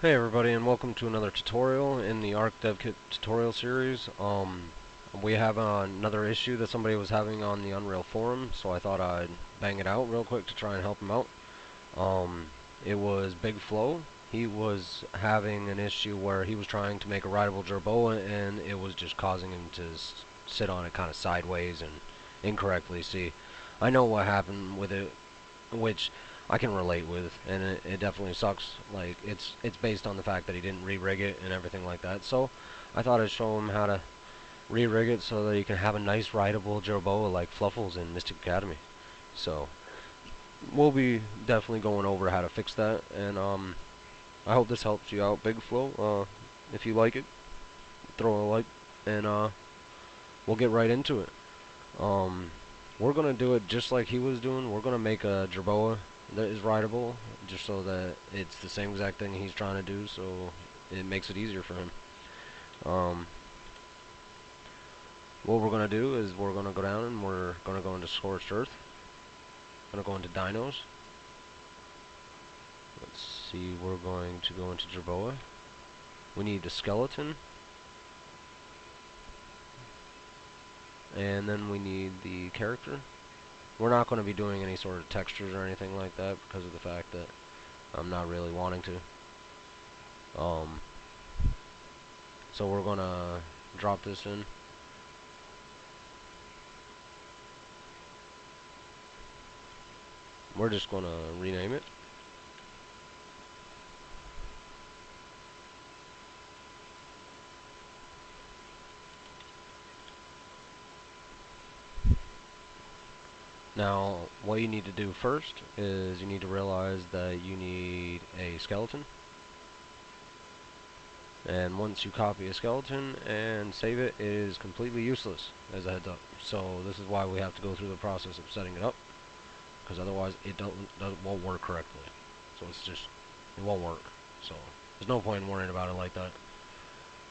Hey everybody, and welcome to another tutorial in the Arc Dev Kit tutorial series. We have another issue that somebody was having on the Unreal forum, so I thought I'd bang it out real quick to try and help him out. It was Big Flo. He was having an issue where he was trying to make a rideable jerboa, and it was just causing him to sit on it kind of sideways and incorrectly. See, I know what happened with it, which I can relate with, and it definitely sucks. Like it's based on the fact that he didn't re-rig it and everything like that. So I thought I'd show him how to re-rig it so that he can have a nice rideable jerboa like Fluffles in Mystic Academy. So we'll be definitely going over how to fix that, and I hope this helps you out, Big Flo. If you like it, throw a like, and we'll get right into it. Um, we're gonna do it just like he was doing. We're gonna make a jerboa that is rideable, just so that it's the same exact thing he's trying to do, so it makes it easier for him. Um, what we're gonna do is we're gonna go down and we're gonna go into Scorched Earth. Gonna go into Dinos. Let's see. We're going to go into jerboa. We need the skeleton, and then we need the character. We're not going to be doing any sort of textures or anything like that because of the fact that I'm not really wanting to. Um, so we're gonna drop this in. We're just gonna rename it. Now, what you need to do first is you need to realize that you need a skeleton. And once you copy a skeleton and save it, it is completely useless as a heads up. So this is why we have to go through the process of setting it up, because otherwise it won't work correctly. So it won't work. So there's no point in worrying about it like that.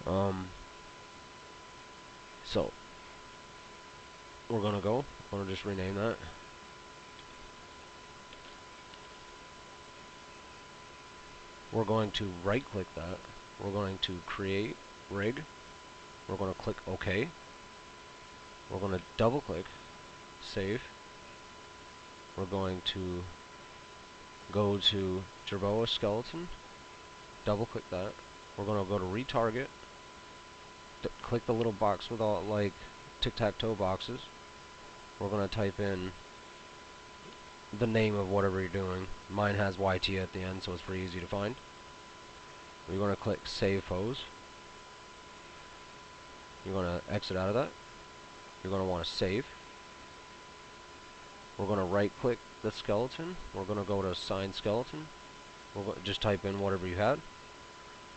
Um, so we're gonna just rename that. We're going to right click that. We're going to create rig. We're going to click OK. We're going to double click save. We're going to go to jerboa skeleton. Double click that. We're going to go to retarget. Click the little box with all like tic-tac-toe boxes. We're going to type in the name of whatever you're doing. Mine has YT at the end, so it's pretty easy to find. We're going to click save pose. You're going to exit out of that. You're going to want to save. We're going to right click the skeleton. We're going to go to assign skeleton. Just type in whatever you had.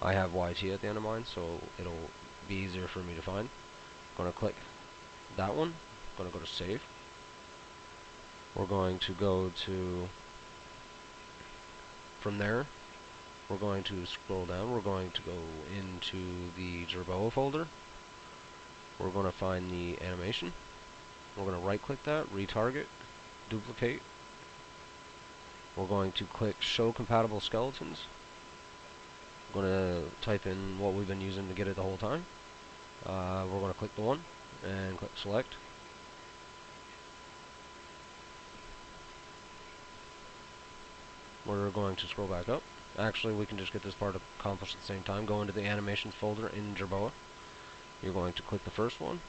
I have YT at the end of mine, so it'll be easier for me to find. I'm going to click that one. I'm going to go to save. We're going to go to, from there, we're going to scroll down. We're going to go into the jerboa folder. We're going to find the animation. We're going to right click that, retarget, duplicate. We're going to click show compatible skeletons. I'm going to type in what we've been using to get it the whole time. We're going to click the one and click select. We're going to scroll back up. Actually, we can just get this part accomplished at the same time. Go into the animations folder in jerboa. You're going to click the first one,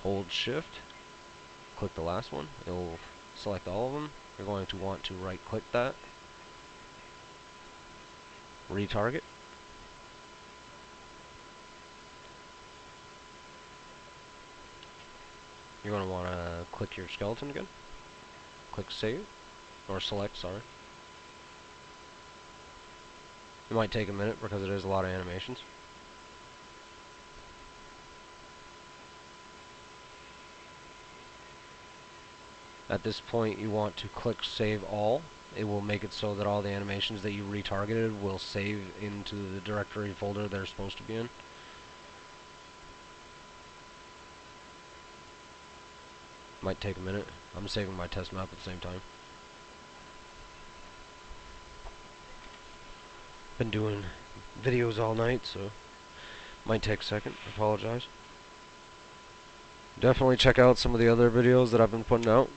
hold shift, click the last one. It will select all of them. You're going to want to right click that, retarget. You're going to want to click your skeleton again, click save, or select, sorry. It might take a minute because it is a lot of animations. At this point, you want to click save all. It will make it so that all the animations that you retargeted will save into the directory folder they're supposed to be in. Might take a minute. I'm saving my test map at the same time. Been doing videos all night, so might take a second. I apologize. Definitely check out some of the other videos that I've been putting out.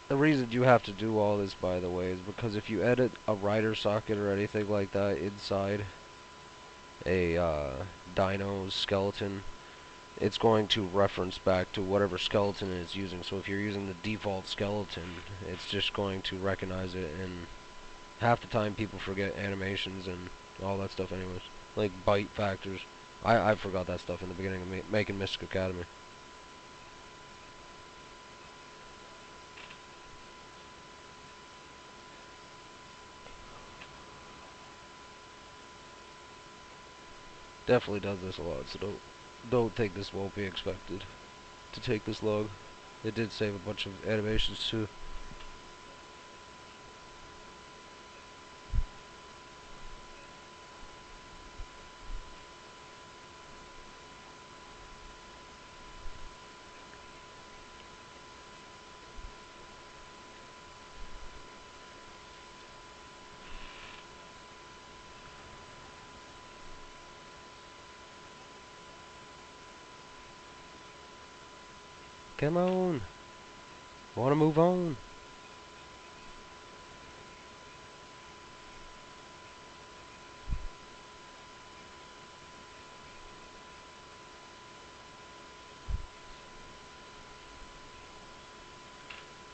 The reason you have to do all this, by the way, is because if you edit a rider socket or anything like that inside a dino skeleton, it's going to reference back to whatever skeleton it's using. So if you're using the default skeleton, it's just going to recognize it, and half the time people forget animations and all that stuff anyways. Like bite factors. I forgot that stuff in the beginning of making Mystic Academy. Definitely does this a lot, so don't think this won't be expected to take this long. It did save a bunch of animations too. Come on. I want to move on.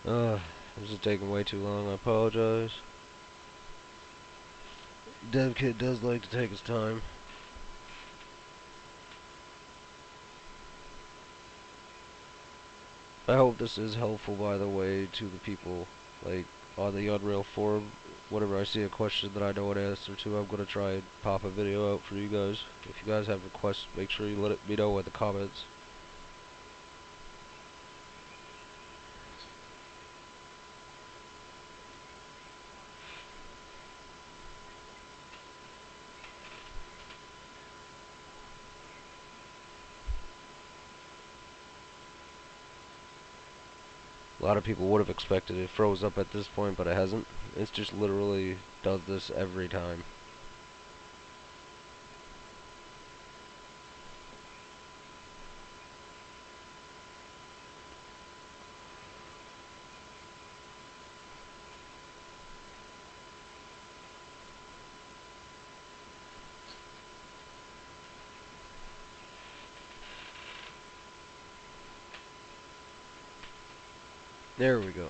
This is taking way too long. I apologize. Dev Kit does like to take his time. I hope this is helpful, by the way, to the people, like, on the Unreal forum. Whenever I see a question that I know an answer to, I'm going to try and pop a video out for you guys. If you guys have requests, make sure you let me know in the comments. A lot of people would have expected it froze up at this point, but it hasn't. It's just literally does this every time. There we go.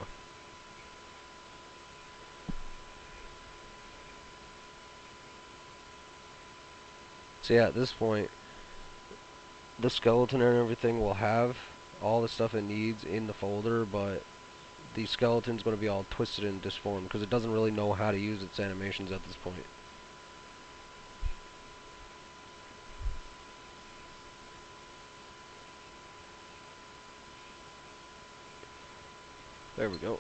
So yeah, at this point, the skeleton and everything will have all the stuff it needs in the folder, but the skeleton's going to be all twisted and disformed because it doesn't really know how to use its animations at this point. There we go.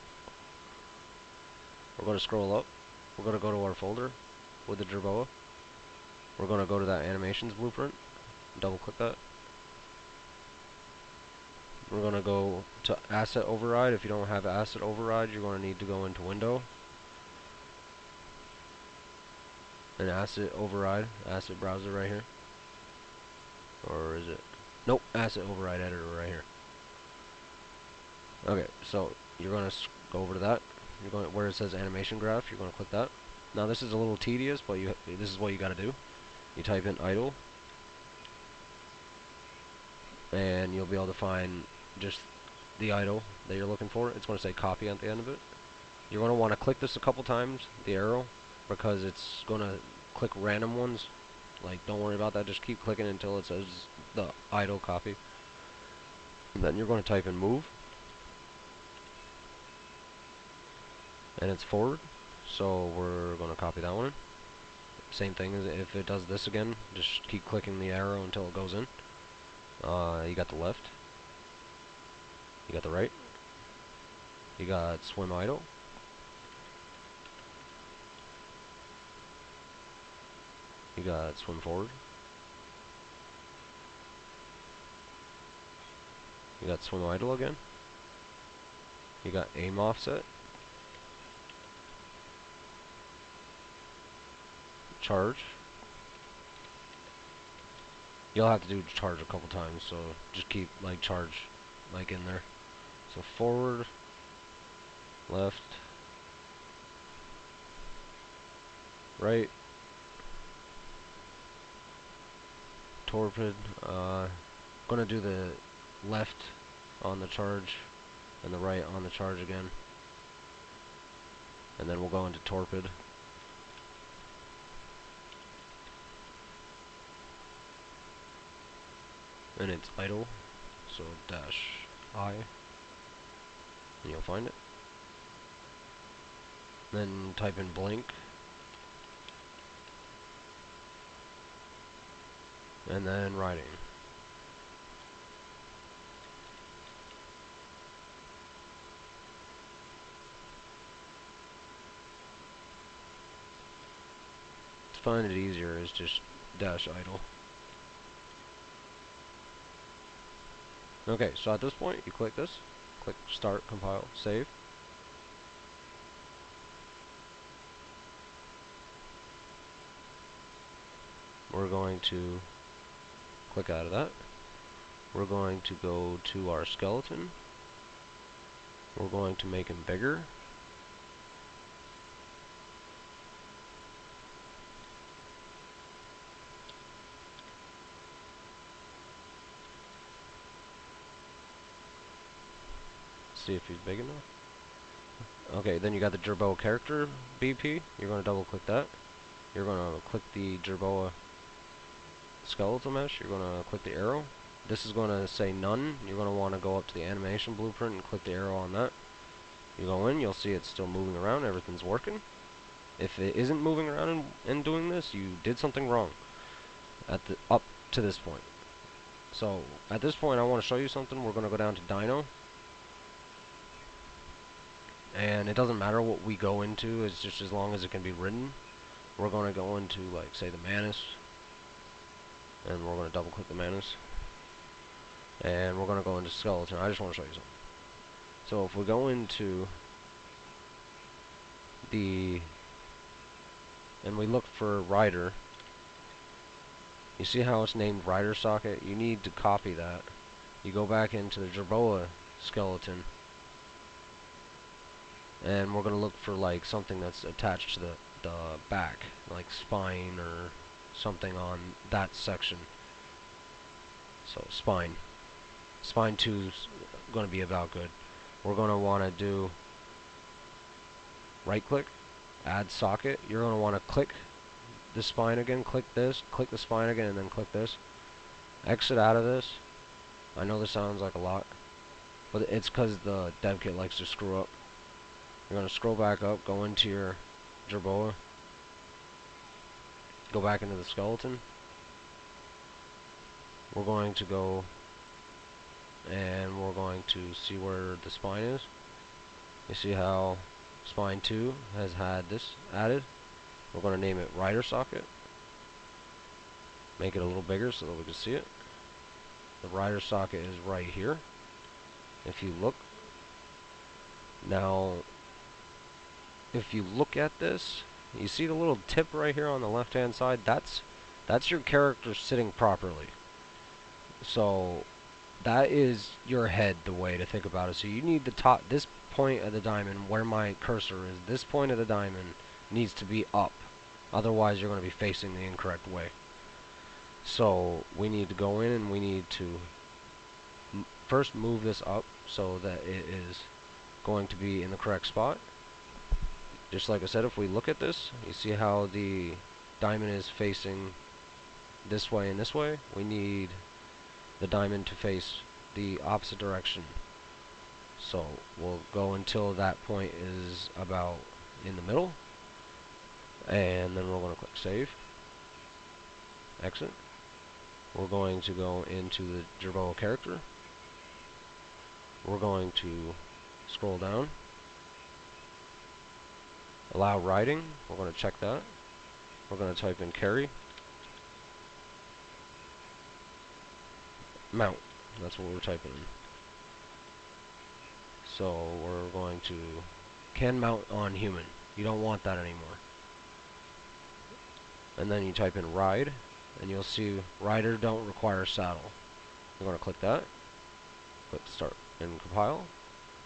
We're going to scroll up. We're going to go to our folder with the jerboa. We're going to go to that animations blueprint. Double click that. We're going to go to asset override. If you don't have asset override, you're going to need to go into window and asset override, asset browser right here. Or is it? Nope, asset override editor right here. Okay, so you're going to go over to that. You're going where it says animation graph. You're going to click that. Now this is a little tedious, but this is what you got to do. You type in idle, and you'll be able to find just the idle that you're looking for. It's going to say copy at the end of it. You're going to want to click this a couple times, the arrow, because it's going to click random ones. Like, don't worry about that. Just keep clicking until it says the idle copy. And then you're going to type in move, and it's forward. So we're going to copy that one. Same thing as if it does this again. Just keep clicking the arrow until it goes in. You got the left. You got the right. You got swim idle. You got swim forward. You got swim idle again. You got aim offset. Charge. You'll have to do charge a couple times, so just keep like charge like in there. So forward, left, right, torpid. Gonna do the left on the charge and the right on the charge again. And then we'll go into torpid. And it's idle, so dash I, and you'll find it. Then type in blink, and then riding. To find it easier is just dash idle. Okay, so at this point, you click this, click start, compile, save. We're going to click out of that. We're going to go to our skeleton. We're going to make him bigger. See if he's big enough. Okay, then you got the jerboa character BP. You're going to double click that. You're going to click the jerboa skeletal mesh. You're going to click the arrow. This is going to say none. You're going to want to go up to the animation blueprint and click the arrow on that. You go in, you'll see it's still moving around, everything's working. If it isn't moving around and doing this, you did something wrong at the up to this point. So at this point I want to show you something. We're going to go down to Dino. And it doesn't matter what we go into, it's just as long as it can be ridden. We're going to go into, like, say the Manus, and we're going to double click the Manus, and we're going to go into skeleton. I just want to show you something. So if we go into the, and we look for rider, you see how it's named rider socket? You need to copy that. You go back into the jerboa skeleton, and we're going to look for like something that's attached to the back, like spine or something on that section. So spine 2 is going to be about good. We're going to want to do right click, add socket. You're going to want to click the spine again, click this, click the spine again, and then click this. Exit out of this. I know this sounds like a lot, but it's because the dev kit likes to screw up. You're going to scroll back up, go into your jerboa, go back into the skeleton. We're going to go and we're going to see where the spine is. You see how spine 2 has had this added. We're going to name it rider socket. Make it a little bigger so that we can see it. The rider socket is right here. If you look now, if you look at this, you see the little tip right here on the left hand side? That's your character sitting properly. So that is your head, the way to think about it. So you need the top, this point of the diamond where my cursor is, this point of the diamond needs to be up. Otherwise you're going to be facing the incorrect way. So we need to go in and we need to first move this up so that it is going to be in the correct spot. Just like I said, if we look at this, you see how the diamond is facing this way and this way. We need the diamond to face the opposite direction. So we'll go until that point is about in the middle, and then we're going to click save, exit. We're going to go into the jerboa character. We're going to scroll down, allow riding. We're going to check that. We're going to type in carry, mount. That's what we're typing in. So we're going to can mount on human. You don't want that anymore. And then you type in ride, and you'll see rider don't require saddle. You're going to click that, click start and compile,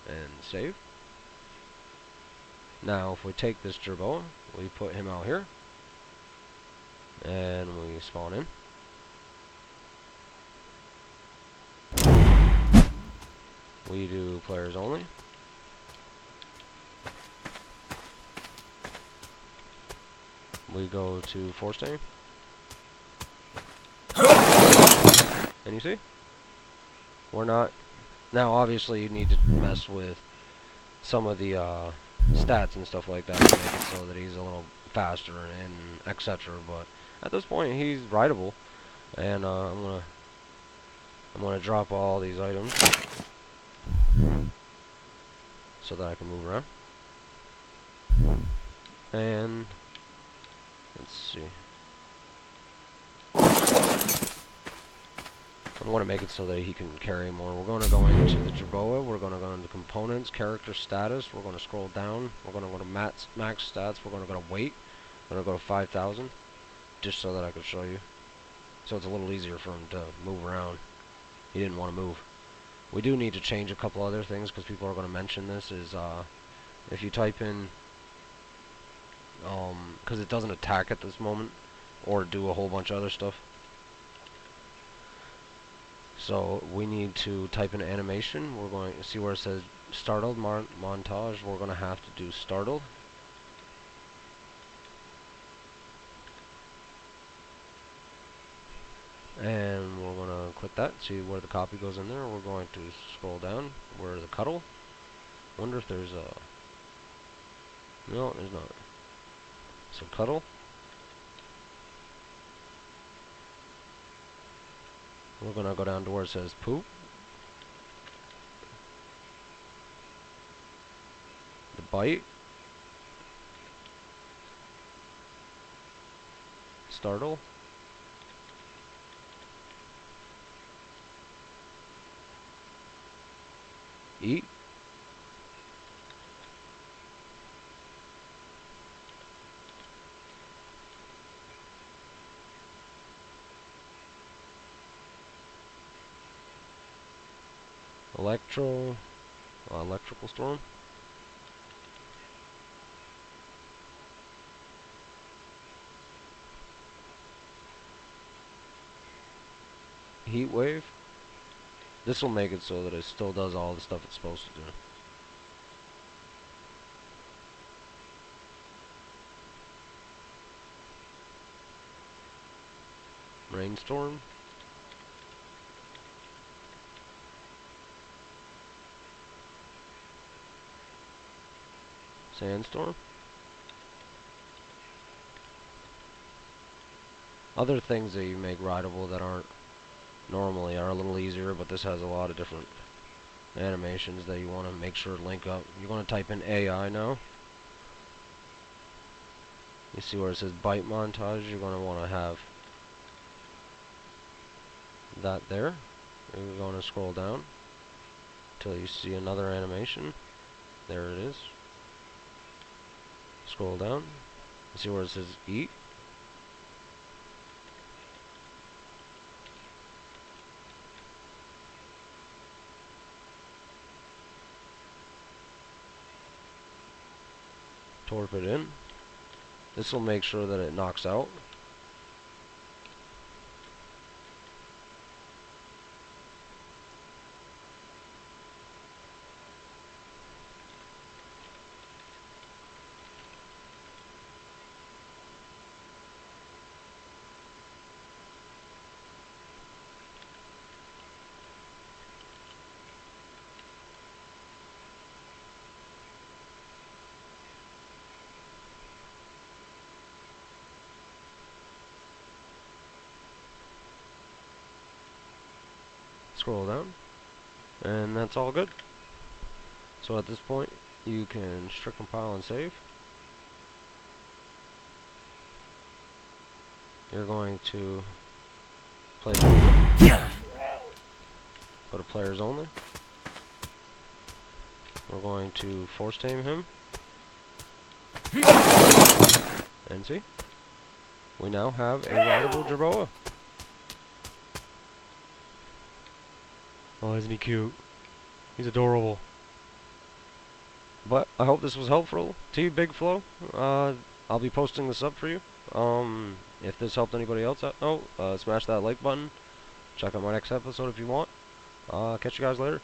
and save. Now if we take this jerboa, we put him out here, and we spawn in. We do players only. We go to force tame. And you see? We're not... Now obviously you need to mess with some of the stats and stuff like that to make it so that he's a little faster and etc. But at this point he's rideable. And I'm gonna drop all these items so that I can move around. And let's see. I want to make it so that he can carry more. We're going to go into the jerboa. We're going to go into components, character status. We're going to scroll down. We're going to go to max stats. We're going to go to weight. We're going to go to 5,000, just so that I can show you. So it's a little easier for him to move around. He didn't want to move. We do need to change a couple other things because people are going to mention this. Is if you type in, because it doesn't attack at this moment or do a whole bunch of other stuff. So we need to type in animation. We're going to see where it says startled montage. We're going to have to do startled. And we're going to click that, see where the copy goes in there. We're going to scroll down where the cuddle. Wonder if there's a... No, there's not. So cuddle. We're going to go down to where it says poop. The bite. Startle. Eat. Electrical storm. Heat wave. This will make it so that it still does all the stuff it's supposed to do. Rainstorm. Sandstorm. Other things that you make rideable that aren't normally are a little easier, but this has a lot of different animations that you want to make sure link up. You want to type in AI now. You see where it says bite montage, you're going to want to have that there. You're going to scroll down until you see another animation. There it is. Scroll down. You see where it says eat. Torp it in. This will make sure that it knocks out. Scroll down, and that's all good. So at this point, you can strict compile and save. You're going to play. Go to players only. We're going to force tame him. And see? We now have a rideable jerboa. Oh, isn't he cute? He's adorable. But I hope this was helpful to you, Big Flo. I'll be posting this up for you. If this helped anybody else out, smash that like button. Check out my next episode if you want. Catch you guys later.